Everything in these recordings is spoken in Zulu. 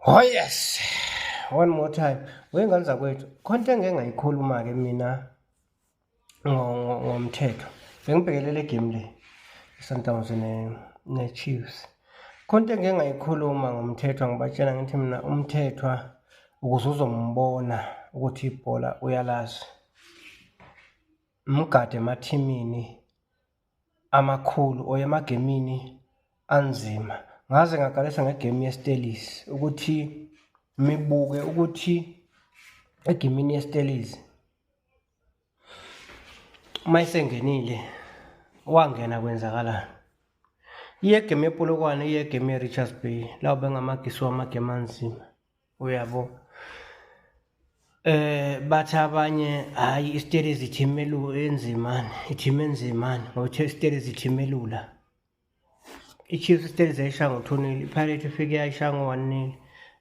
Oh yes, one more time. Wengenza kwethu khona engeke ngayikhuluma-ke mina ngomthetho. Bengibhekelele game le Sundowns ne-Chiefs. Khona engeke ngayikhuluma ngomthetho, ngibatshela ngithi mina umthethwa ukuze uzombona ukuthi ibhola uyalazi. Mgade emathimini amakhulu or emagemini anzima. Ngaze ngagalesa ngegame yeStelis ukuthi mibuke ukuthi egemini yeStelis mayisengenile wangena kwenzakalani. Iyegame yePolokwane, iyegame yeRichards Bay, lawo bengamagisi wamagame anzima, uyabo. Bathi abanye hayi iStelis ithime enzimani, ithime enzimani ngoba iStelis ithime elula. I-Chiefs iStelis yayishaya ngo-2-0, iPirates ifike yayishaya ngo-1-0.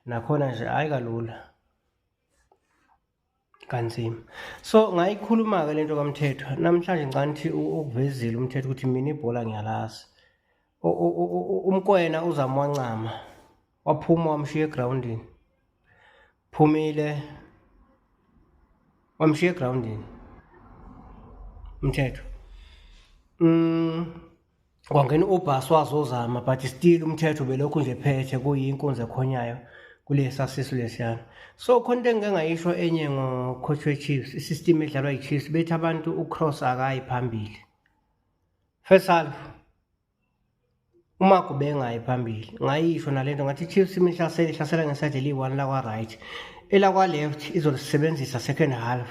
Nakhona nje hayi kalula, kanzima. So ngayikhuluma-ke lento kaMthethwa namhlanje ngicanti ukuvezile umthetho ukuthi mina ibhola ngiyalazi. Umkwena uzama wancama, waphuma wamshiya egrawundini, phumile wamshiya egrawundini umthetho. Kwangena ubhasi wazozama but still umthetho belokhu nje phethe kuyinkunzi ekhonyayo kule sasiso lesiyana. So khona into engike ngayisho enye ngocoach we-Chiefs, isystem edlalwa yi-Chiefs, bethi abantu uCross akayi phambili. First half uMagu bengayi phambili, ngayisho nalento ngathi i-Chiefs ihlasela ngeside eli-1 lakwa right, elakwa left izolisebenzisa second half.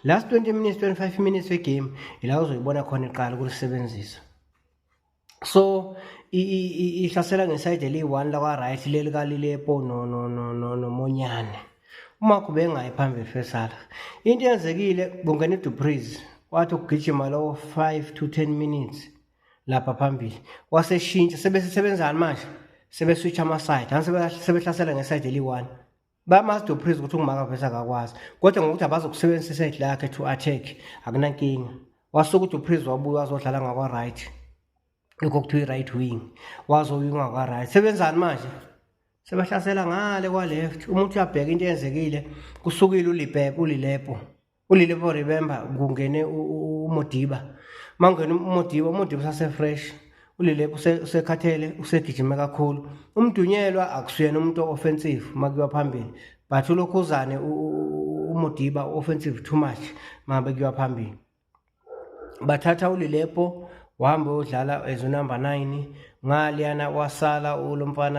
Last 20 minutes 25 minutes we-game ila uzoyibona khona iqala ukulisebenzisa. So ihlasela ngeside eli-1 lakwa right leli kaLilepo noMonyane. UMagu bengayi phambili first half. Into eyenzekile kungena uDupreez wathi ukugijima lawo 5 to 10 minutes lapha phambili waseshintsha, sebesebenzana manje, sebeswitch ama-side, sebehlasela ngeside eli-1. Bamazi uDupreez ukuthi ungumaka vese akakwazi, kodwa ngokuthi abazokusebenzisa iside lakhe to attack akunankinga. Wasuka uDupreez wabuya wazodlala ngakwa right, lokho kuthiwa i-right wing, wazoyinga kwa right. Sebenzani manje, sebehlasela ngale kwa left. Umuntu uyabheka into eyenzekile, kusukile uLilepo remember kungene uModiba. Mangena uModiba sase-fresh, uLilepo usekhathele, usegijime kakhulu. Umdunyelwa akusuyena umuntu offensive makuyiwa phambili, but ulokhuzane uModiba offensive too much mabekiwa phambili. Bathatha uLilepo wahamba udlala as number 9, ngaliyana wasala ulomfana